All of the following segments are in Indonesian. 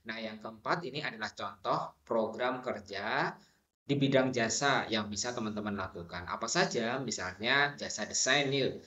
Nah, yang keempat ini adalah contoh program kerja di bidang jasa yang bisa teman-teman lakukan. Apa saja? Misalnya jasa desain yuk.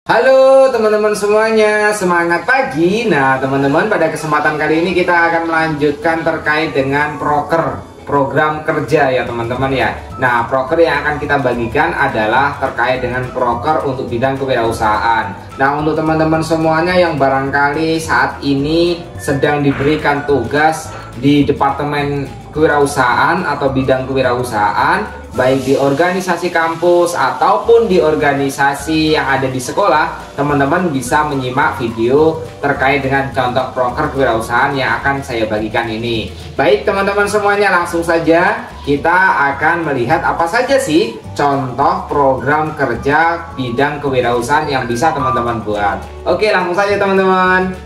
Halo teman-teman semuanya, semangat pagi. Nah teman-teman, pada kesempatan kali ini kita akan melanjutkan terkait dengan proker, program kerja ya teman-teman ya. Nah proker yang akan kita bagikan adalah terkait dengan proker untuk bidang kewirausahaan. Nah untuk teman-teman semuanya yang barangkali saat ini sedang diberikan tugas di Departemen Kewirausahaan atau bidang kewirausahaan, baik di organisasi kampus ataupun di organisasi yang ada di sekolah, teman-teman bisa menyimak video terkait dengan contoh proker kewirausahaan yang akan saya bagikan ini. Baik teman-teman semuanya, langsung saja kita akan melihat apa saja sih contoh program kerja bidang kewirausahaan yang bisa teman-teman buat. Oke, langsung saja teman-teman.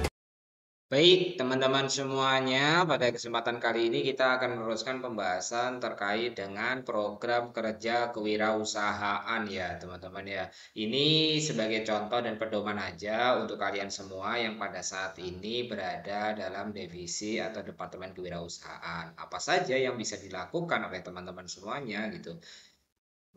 Baik, teman-teman semuanya, pada kesempatan kali ini kita akan meneruskan pembahasan terkait dengan program kerja kewirausahaan ya, teman-teman ya. Ini sebagai contoh dan pedoman aja untuk kalian semua yang pada saat ini berada dalam divisi atau departemen kewirausahaan. Apa saja yang bisa dilakukan oleh teman-teman semuanya gitu.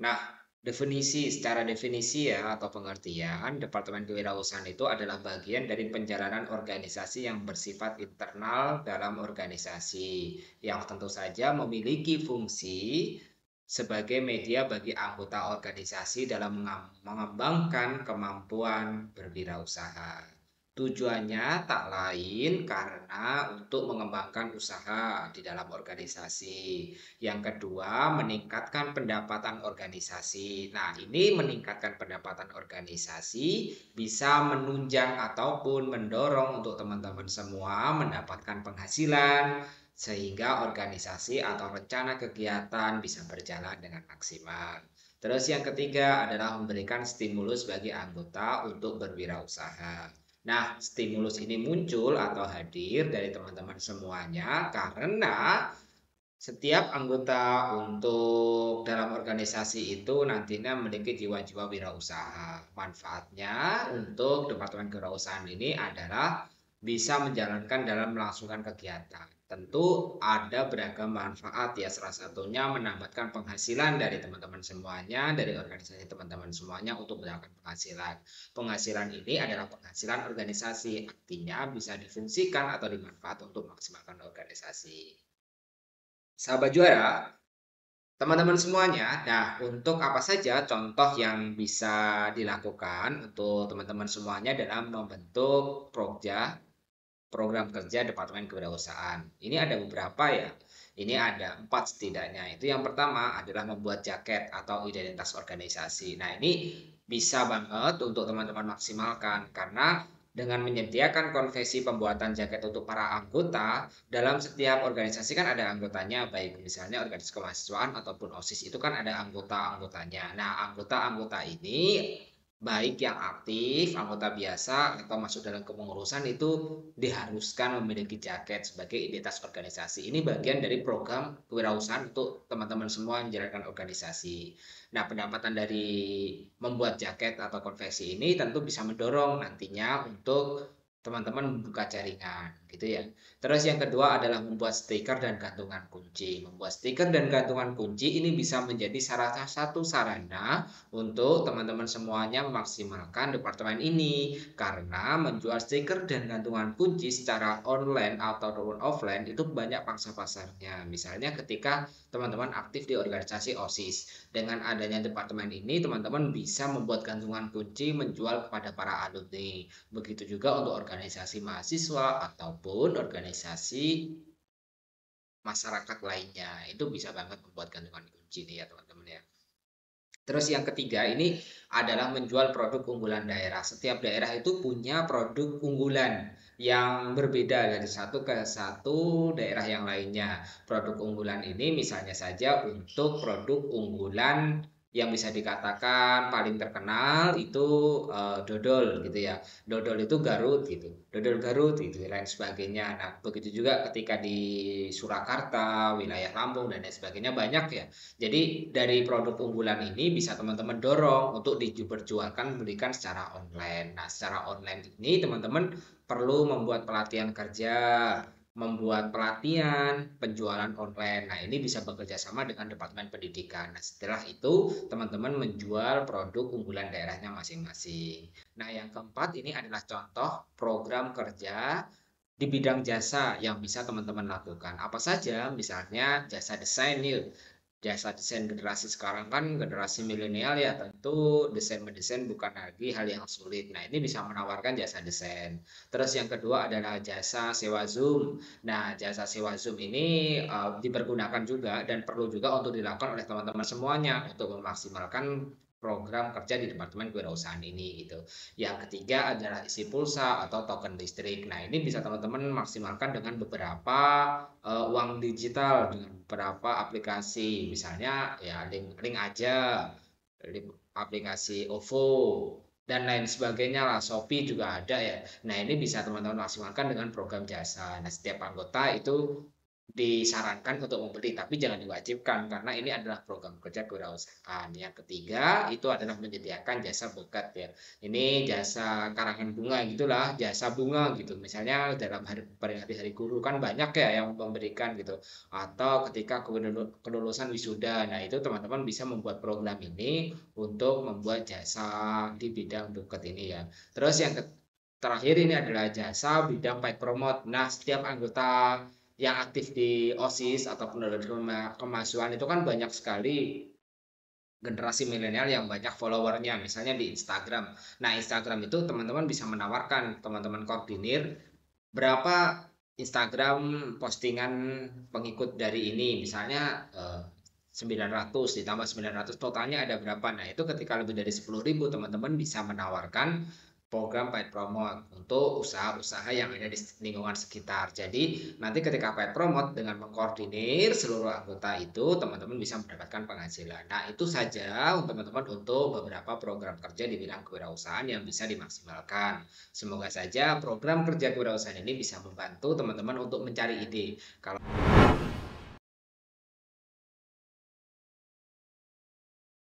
Nah, secara definisi ya atau pengertian, Departemen Kewirausahaan itu adalah bagian dari penjalanan organisasi yang bersifat internal dalam organisasi, yang tentu saja memiliki fungsi sebagai media bagi anggota organisasi dalam mengembangkan kemampuan berwirausaha. Tujuannya tak lain karena untuk mengembangkan usaha di dalam organisasi. Yang kedua, meningkatkan pendapatan organisasi. Nah, ini meningkatkan pendapatan organisasi bisa menunjang ataupun mendorong untuk teman-teman semua mendapatkan penghasilan sehingga organisasi atau rencana kegiatan bisa berjalan dengan maksimal. Terus yang ketiga adalah memberikan stimulus bagi anggota untuk berwirausaha. Nah, stimulus ini muncul atau hadir dari teman-teman semuanya karena setiap anggota untuk dalam organisasi itu nantinya memiliki jiwa-jiwa wirausaha. Manfaatnya untuk Departemen Kewirausahaan ini adalah bisa menjalankan dalam melangsungkan kegiatan. Tentu ada beragam manfaat ya, salah satunya menambahkan penghasilan dari teman-teman semuanya, dari organisasi teman-teman semuanya untuk mendapatkan penghasilan. Penghasilan ini adalah penghasilan organisasi, artinya bisa difungsikan atau dimanfaatkan untuk maksimalkan organisasi. Sahabat juara, teman-teman semuanya, nah untuk apa saja contoh yang bisa dilakukan untuk teman-teman semuanya dalam membentuk program kerja Departemen Kewirausahaan. Ini ada beberapa ya. Ini ada 4 setidaknya. Itu yang pertama adalah membuat jaket atau identitas organisasi. Nah ini bisa banget untuk teman-teman maksimalkan karena dengan menyediakan konvensi pembuatan jaket untuk para anggota, dalam setiap organisasi kan ada anggotanya, baik misalnya organisasi kemahasiswaan ataupun OSIS itu kan ada anggota-anggotanya. Nah, anggota-anggota ini baik yang aktif, anggota biasa, atau masuk dalam kepengurusan itu diharuskan memiliki jaket sebagai identitas organisasi. Ini bagian dari program kewirausahaan untuk teman-teman semua yang menjalankan organisasi. Nah, pendapatan dari membuat jaket atau konveksi ini tentu bisa mendorong nantinya untuk teman-teman membuka jaringan gitu ya. Terus yang kedua adalah membuat stiker dan gantungan kunci. Membuat stiker dan gantungan kunci ini bisa menjadi salah satu sarana untuk teman-teman semuanya memaksimalkan departemen ini karena menjual stiker dan gantungan kunci secara online ataupun offline itu banyak pangsa pasarnya. Misalnya ketika teman-teman aktif di organisasi OSIS, dengan adanya departemen ini teman-teman bisa membuat gantungan kunci menjual kepada para alumni. Begitu juga untuk organisasi mahasiswa ataupun organisasi masyarakat lainnya. Itu bisa banget membuat gantungan kunci nih ya teman-teman ya. Terus yang ketiga ini adalah menjual produk unggulan daerah. Setiap daerah itu punya produk unggulan yang berbeda dari satu ke satu daerah yang lainnya. Produk unggulan ini misalnya saja untuk produk unggulan yang bisa dikatakan paling terkenal itu dodol gitu ya. Dodol itu Garut gitu. Dodol Garut itu lain sebagainya. Nah, begitu juga ketika di Surakarta, wilayah Lampung dan lain sebagainya banyak ya. Jadi dari produk unggulan ini bisa teman-teman dorong untuk diperjualkan belikan secara online. Nah, secara online ini teman-teman perlu membuat pelatihan kerja, membuat pelatihan penjualan online. Nah, ini bisa bekerja sama dengan Departemen Pendidikan. Nah, setelah itu teman-teman menjual produk unggulan daerahnya masing-masing. Nah, yang keempat ini adalah contoh program kerja di bidang jasa yang bisa teman-teman lakukan. Apa saja? Misalnya jasa desain nih. Jasa desain generasi sekarang kan generasi milenial ya, tentu desain mendesain bukan lagi hal yang sulit. Nah, ini bisa menawarkan jasa desain. Terus yang kedua adalah jasa sewa Zoom. Nah, jasa sewa Zoom ini dipergunakan juga dan perlu juga untuk dilakukan oleh teman-teman semuanya untuk memaksimalkan program kerja di Departemen Kewirausahaan ini gitu. Yang ketiga adalah isi pulsa atau token listrik. Nah, ini bisa teman-teman maksimalkan dengan beberapa uang digital dengan beberapa aplikasi. Misalnya ya link aja, link aplikasi OVO dan lain sebagainya lah. Shopee juga ada ya. Nah, ini bisa teman-teman maksimalkan dengan program jasa. Nah, setiap anggota itu disarankan untuk membeli, tapi jangan diwajibkan karena ini adalah program kerja kewirausahaan. Yang ketiga itu adalah menyediakan jasa bokat ya. Ini jasa karangan bunga gitulah, jasa bunga gitu. Misalnya dalam peringati hari guru kan banyak ya yang memberikan gitu. Atau ketika kelulusan wisuda. Nah, itu teman-teman bisa membuat program ini untuk membuat jasa di bidang bokat ini ya. Terus yang terakhir ini adalah jasa bidang paid promote. Nah, setiap anggota yang aktif di OSIS atau penelitian kemahasiswaan itu kan banyak sekali generasi milenial yang banyak followernya, misalnya di Instagram. Nah, Instagram itu teman-teman bisa menawarkan, teman-teman koordinir berapa Instagram postingan pengikut dari ini, misalnya 900 ditambah 900 totalnya ada berapa. Nah, itu ketika lebih dari 10.000 teman-teman bisa menawarkan program paid promote untuk usaha-usaha yang ada di lingkungan sekitar. Jadi nanti ketika paid promote dengan mengkoordinir seluruh anggota itu teman-teman bisa mendapatkan penghasilan. Nah, itu saja untuk teman-teman untuk beberapa program kerja di bidang kewirausahaan yang bisa dimaksimalkan. Semoga saja program kerja kewirausahaan ini bisa membantu teman-teman untuk mencari ide. Kalau